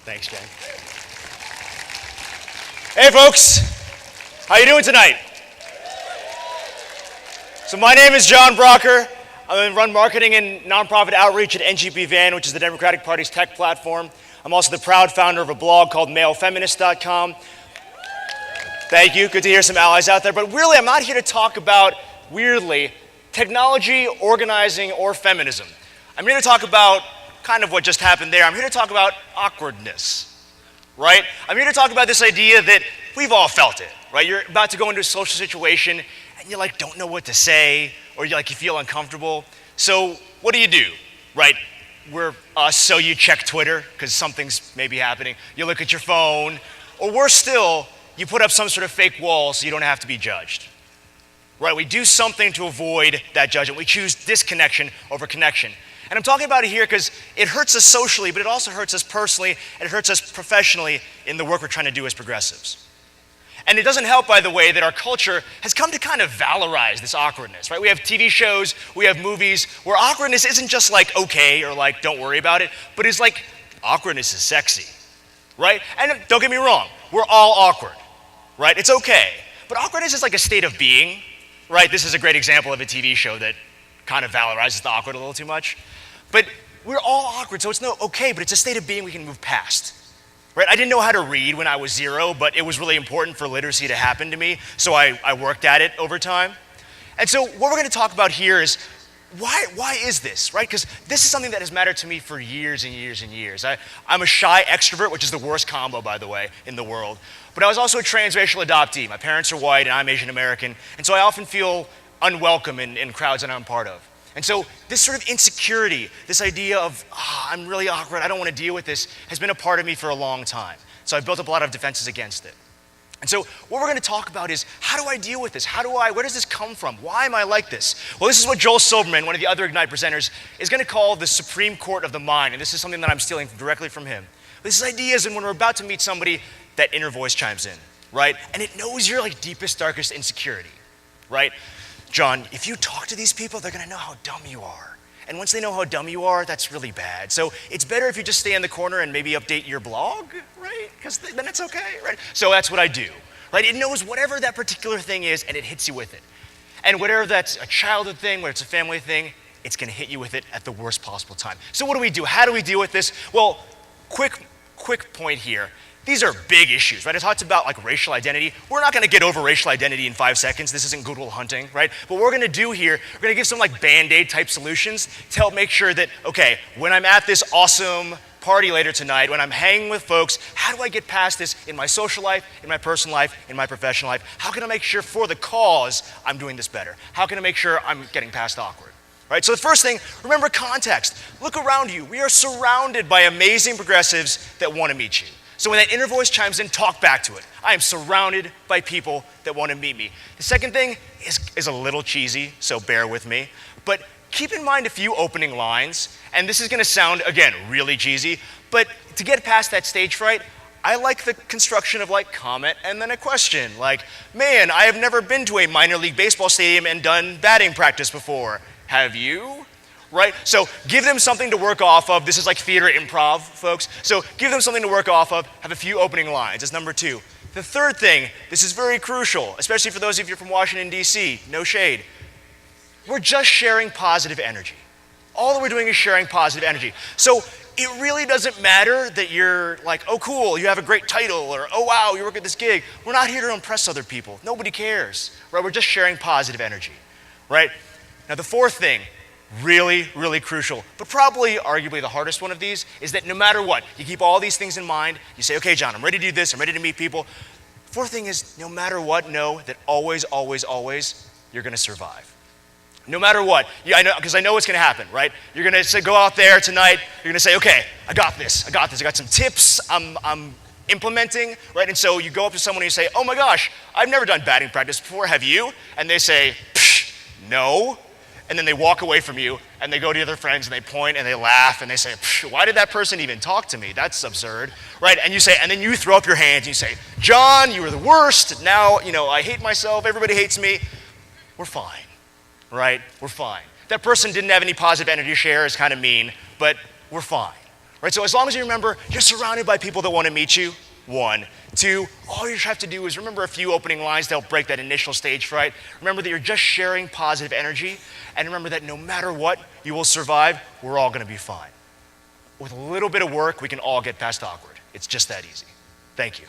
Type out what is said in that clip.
Thanks, Jen. Hey, folks. How you doing tonight? So my name is John Brougher. I run marketing and nonprofit outreach at NGP Van, which is the Democratic Party's tech platform. I'm also the proud founder of a blog called malefeminist.com. Thank you. Good to hear some allies out there. But really, I'm not here to talk about, weirdly, technology, organizing, or feminism. I'm here to talk about kind of what just happened there. I'm here to talk about awkwardness, right? I'm here to talk about this idea that we've all felt it, right? You're about to go into a social situation and you don't know what to say, or you feel uncomfortable. So what do? Right? We're us, so you check Twitter because something's maybe happening. You look at your phone, or worse still, you put up some sort of fake wall so you don't have to be judged. Right? We do something to avoid that judgment. We choose disconnection over connection. And I'm talking about it here because it hurts us socially, but it also hurts us personally, and it hurts us professionally in the work we're trying to do as progressives. And it doesn't help, by the way, that our culture has come to kind of valorize this awkwardness, right? We have TV shows, we have movies where awkwardness isn't just okay or don't worry about it, but it's awkwardness is sexy, right? And don't get me wrong, we're all awkward, right? It's okay. But awkwardness is a state of being, right? This is a great example of a TV show that kind of valorizes the awkward a little too much. But we're all awkward, so it's okay, but it's a state of being we can move past. Right? I didn't know how to read when I was 0, but it was really important for literacy to happen to me, so I worked at it over time. And so what we're going to talk about here is why is this, right? Because this is something that has mattered to me for years and years and years. I'm a shy extrovert, which is the worst combo, by the way, in the world. But I was also a transracial adoptee. My parents are white and I'm Asian American, and so I often feel unwelcome in crowds that I'm part of. And so this sort of insecurity, this idea of, I'm really awkward, I don't want to deal with this, has been a part of me for a long time. So I've built up a lot of defenses against it. And so what we're going to talk about is, how do I deal with this? Where does this come from? Why am I like this? Well, this is what Joel Silverman, one of the other Ignite presenters, is going to call the Supreme Court of the Mind. And this is something that I'm stealing directly from him. This idea is when we're about to meet somebody, that inner voice chimes in, right? And it knows your deepest, darkest insecurity, right? John, if you talk to these people, they're going to know how dumb you are. And once they know how dumb you are, that's really bad. So it's better if you just stay in the corner and maybe update your blog, right? Because then it's okay, right? So that's what I do, right? It knows whatever that particular thing is, and it hits you with it. And whatever that's a childhood thing, whether it's a family thing, it's going to hit you with it at the worst possible time. So what do? How do we deal with this? Well, quick point here. These are big issues, right? I talked about racial identity. We're not going to get over racial identity in 5 seconds. This isn't Good Will Hunting, right? But what we're going to do here, we're going to give some Band-Aid type solutions to help make sure that, okay, when I'm at this awesome party later tonight, when I'm hanging with folks, how do I get past this in my social life, in my personal life, in my professional life? How can I make sure for the cause I'm doing this better? How can I make sure I'm getting past awkward? Right? So the first thing, remember context. Look around you. We are surrounded by amazing progressives that want to meet you. So when that inner voice chimes in, talk back to it. I am surrounded by people that want to meet me. The second thing is a little cheesy, so bear with me. But keep in mind a few opening lines, and this is going to sound, again, really cheesy, but to get past that stage fright, I like the construction of comment and then a question. Man, I have never been to a minor league baseball stadium and done batting practice before. Have you? Right? So give them something to work off of. This is theater improv, folks. So give them something to work off of. Have a few opening lines. That's number 2. The third thing, this is very crucial, especially for those of you from Washington, D.C., no shade. We're just sharing positive energy. All that we're doing is sharing positive energy. So it really doesn't matter that you're oh, cool, you have a great title, or oh, wow, you work at this gig. We're not here to impress other people. Nobody cares, right? We're just sharing positive energy, right? Now, the fourth thing, really, really crucial, but probably arguably the hardest one of these, is that no matter what, you keep all these things in mind. You say, okay, John, I'm ready to do this. I'm ready to meet people. Fourth thing is, no matter what, know that always, always, always, you're going to survive. No matter what. Yeah, I know, because I know what's going to happen, right? You're going to go out there tonight. You're going to say, okay, I got this. I got some tips I'm implementing, right? And so you go up to someone and you say, oh my gosh, I've never done batting practice before. Have you? And they say, no. And then they walk away from you, and they go to other friends, and they point, and they laugh, and they say, why did that person even talk to me? That's absurd, right? And you say, and then you throw up your hands, and you say, John, you were the worst. Now, I hate myself. Everybody hates me. We're fine, right? We're fine. That person didn't have any positive energy to share is kind of mean, but we're fine, Right? So as long as you remember, you're surrounded by people that want to meet you, 1. 2, all you have to do is remember a few opening lines to help break that initial stage fright. Remember that you're just sharing positive energy, and remember that no matter what, you will survive. We're all going to be fine. With a little bit of work, we can all get past awkward. It's just that easy. Thank you.